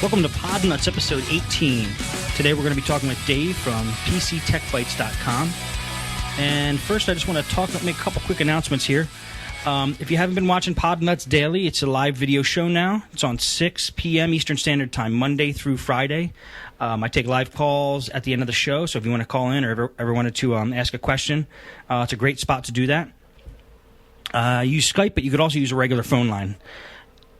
Welcome to Podnutz, episode 18. Today we're going to be talking with Dave from PCTechBytes.com. And first I just want to make a couple quick announcements here. If you haven't been watching Podnutz Daily, it's a live video show now. It's on 6 p.m. Eastern Standard Time, Monday through Friday. I take live calls at the end of the show, so if you want to call in or ever wanted to ask a question, it's a great spot to do that. Use Skype, but you could also use a regular phone line.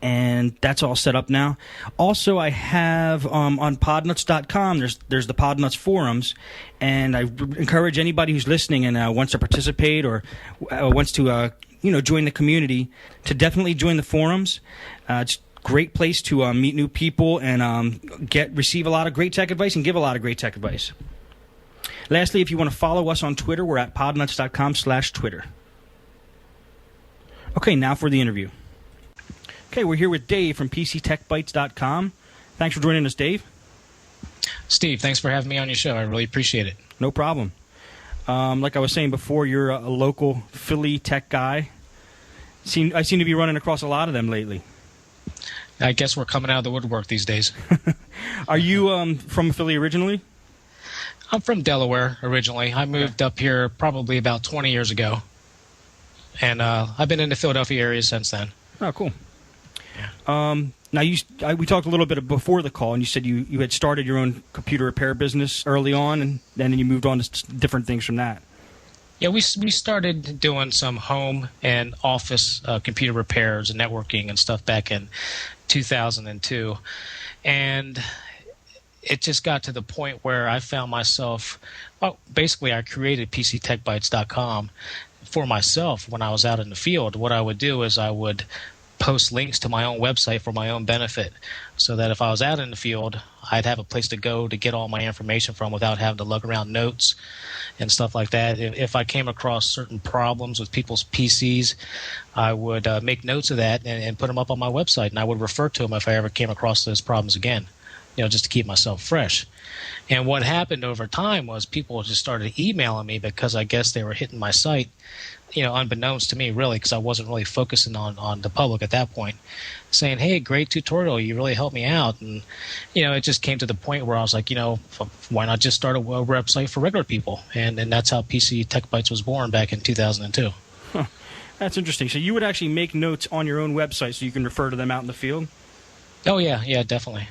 And that's all set up now. Also, I have on Podnutz.com, there's the Podnutz forums, and I encourage anybody who's listening and wants to participate or wants to join the community to definitely join the forums. It's a great place to meet new people and receive a lot of great tech advice and give a lot of great tech advice. Lastly, if you want to follow us on Twitter, we're at podnutz.com/Twitter. Okay, now for the interview. Okay, we're here with Dave from PCTechBytes.com. Thanks for joining us, Dave. Steve, thanks for having me on your show. I really appreciate it. No problem. Like I was saying before, you're a local Philly tech guy. I seem to be running across a lot of them lately. I guess we're coming out of the woodwork these days. Are you from Philly originally? I'm from Delaware originally. I moved up here probably about 20 years ago. And I've been in the Philadelphia area since then. Oh, cool. Now, we talked a little bit before the call, and you said you had started your own computer repair business early on, and then you moved on to different things from that. Yeah, we started doing some home and office computer repairs and networking and stuff back in 2002. And it just got to the point where I found myself, basically I created PCTechBytes.com for myself when I was out in the field. What I would do is I would post links to my own website for my own benefit so that if I was out in the field, I'd have a place to go to get all my information from without having to lug around notes and stuff like that. If I came across certain problems with people's PCs, I would make notes of that and put them up on my website, and I would refer to them if I ever came across those problems again, just to keep myself fresh. And what happened over time was people just started emailing me because I guess they were hitting my site, unbeknownst to me, really, because I wasn't really focusing on the public at that point, saying, hey, great tutorial, you really helped me out. And, it just came to the point where I was like, why not just start a website for regular people? And that's how PC Tech Bytes was born back in 2002. Huh. That's interesting. So you would actually make notes on your own website so you can refer to them out in the field? Oh, yeah, definitely.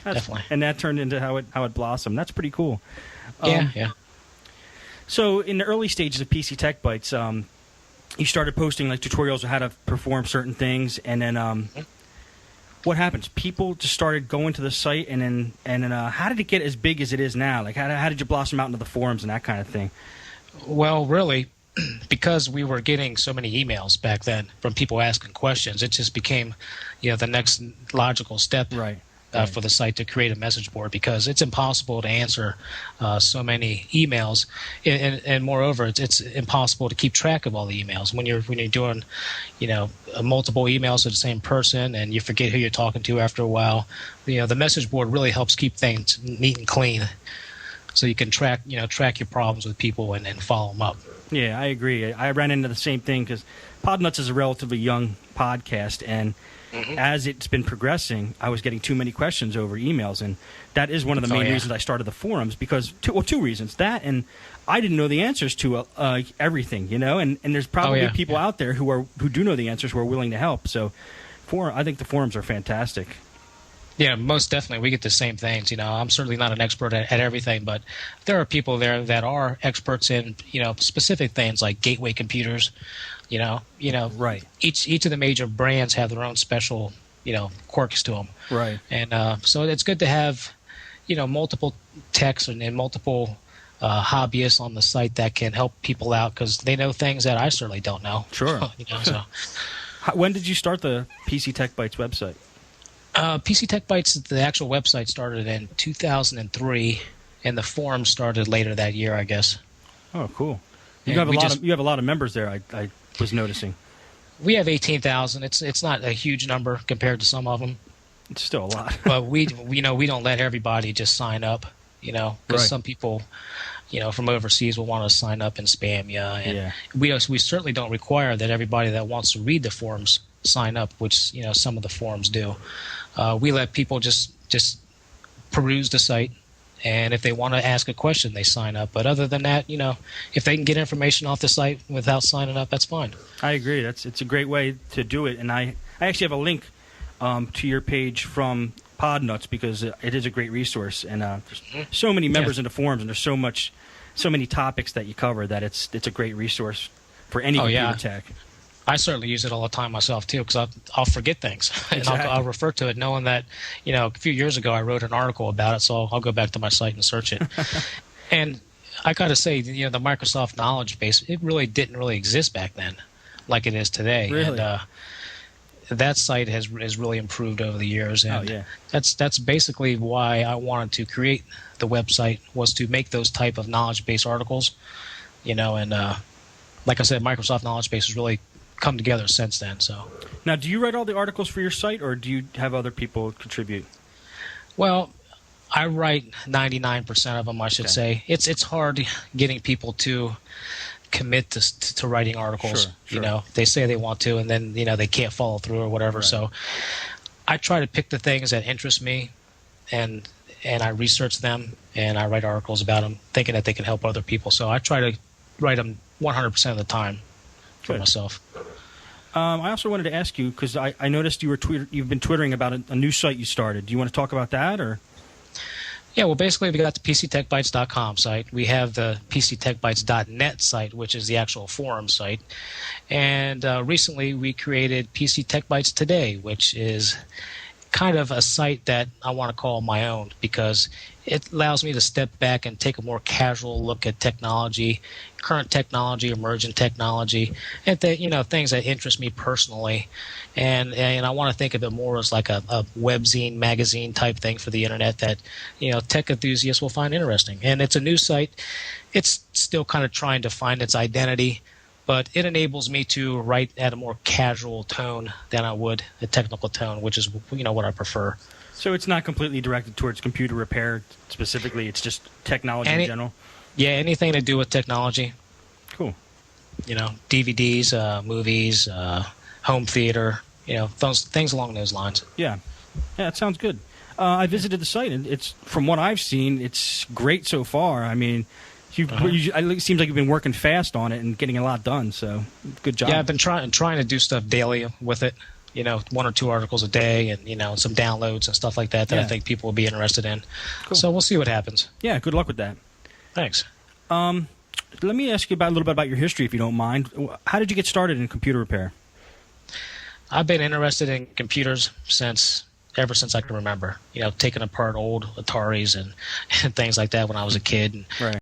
And that turned into how it blossomed. That's pretty cool. Yeah. So in the early stages of PC Tech Bytes, you started posting like tutorials on how to perform certain things, and then what happens? People just started going to the site, and then how did it get as big as it is now? Like how did you blossom out into the forums and that kind of thing? Well, really, because we were getting so many emails back then from people asking questions, it just became, the next logical step. Right. For the site to create a message board, because it's impossible to answer so many emails, and moreover, it's impossible to keep track of all the emails when you're doing, multiple emails to the same person, and you forget who you're talking to after a while. The message board really helps keep things neat and clean, so you can track your problems with people and follow them up. Yeah, I agree. I ran into the same thing because Podnutz is a relatively young podcast, and as it's been progressing, I was getting too many questions over emails, and that is one of the main reasons I started the forums, because two reasons. That, and I didn't know the answers to everything, and there's probably people out there who do know the answers, who are willing to help. So I think the forums are fantastic. Yeah, most definitely. We get the same things. I'm certainly not an expert at everything, but there are people there that are experts in, specific things like gateway computers. Right. Each of the major brands have their own special, quirks to them. Right. And so it's good to have, multiple techs and multiple hobbyists on the site that can help people out, because they know things that I certainly don't know. Sure. So. When did you start the PC Tech Bytes website? PC Tech Bytes, the actual website, started in 2003, and the forum started later that year, I guess. Oh, cool. You have a lot of members there, I was noticing. We have 18,000. It's not a huge number compared to some of them. It's still a lot. But we don't let everybody just sign up, because some people, from overseas will want to sign up and spam you. And we certainly don't require that everybody that wants to read the forums sign up, which some of the forums do. We let people just peruse the site. And if they want to ask a question, they sign up. But other than that, if they can get information off the site without signing up, that's fine. I agree. It's a great way to do it. And I actually have a link to your page from Podnutz because it is a great resource. And there's so many members in the forums, and there's so many topics that you cover that it's a great resource for any computer tech. I certainly use it all the time myself, too, because I'll forget things. And Exactly. I'll refer to it knowing that, a few years ago I wrote an article about it, so I'll go back to my site and search it. And I got to say, the Microsoft knowledge base, it really didn't exist back then like it is today. Really? And that site has really improved over the years. And that's basically why I wanted to create the website, was to make those type of knowledge base articles, and like I said, Microsoft knowledge base has really come together since then. So now, do you write all the articles for your site, or do you have other people contribute? Well, I write 99% of them, I should say. It's hard getting people to commit to writing articles. Sure. They say they want to, and then they can't follow through or whatever. Right. So I try to pick the things that interest me, and I research them, and I write articles about them, thinking that they can help other people. So I try to write them 100% of the time for myself. I also wanted to ask you, because I noticed you've been twittering about a new site you started. Do you want to talk about that, or? Yeah, well, basically, we got the PCTechBytes.com site. We have the PCTechBytes.net site, which is the actual forum site. And recently, we created PCTechBytesToday, which is kind of a site that I want to call my own, because it allows me to step back and take a more casual look at technology, current technology, emerging technology, and things that interest me personally. And I want to think of it more as like a webzine, magazine type thing for the internet that tech enthusiasts will find interesting. And it's a new site. It's still kind of trying to find its identity, but it enables me to write at a more casual tone than I would a technical tone, which is what I prefer. So it's not completely directed towards computer repair specifically. It's just technology in general. Yeah, anything to do with technology. Cool. DVDs, movies, home theater. Things along those lines. Yeah, it sounds good. I visited the site, and it's, from what I've seen, it's great so far. I mean, it seems like you've been working fast on it and getting a lot done. So good job. Yeah, I've been trying to do stuff daily with it. 1 or 2 articles a day, and some downloads and stuff like that I think people will be interested in. Cool. So we'll see what happens. Yeah, good luck with that. Thanks. Let me ask you a little bit about your history, if you don't mind. How did you get started in computer repair? I've been interested in computers ever since I can remember. Taking apart old Ataris and things like that when I was a kid. Right.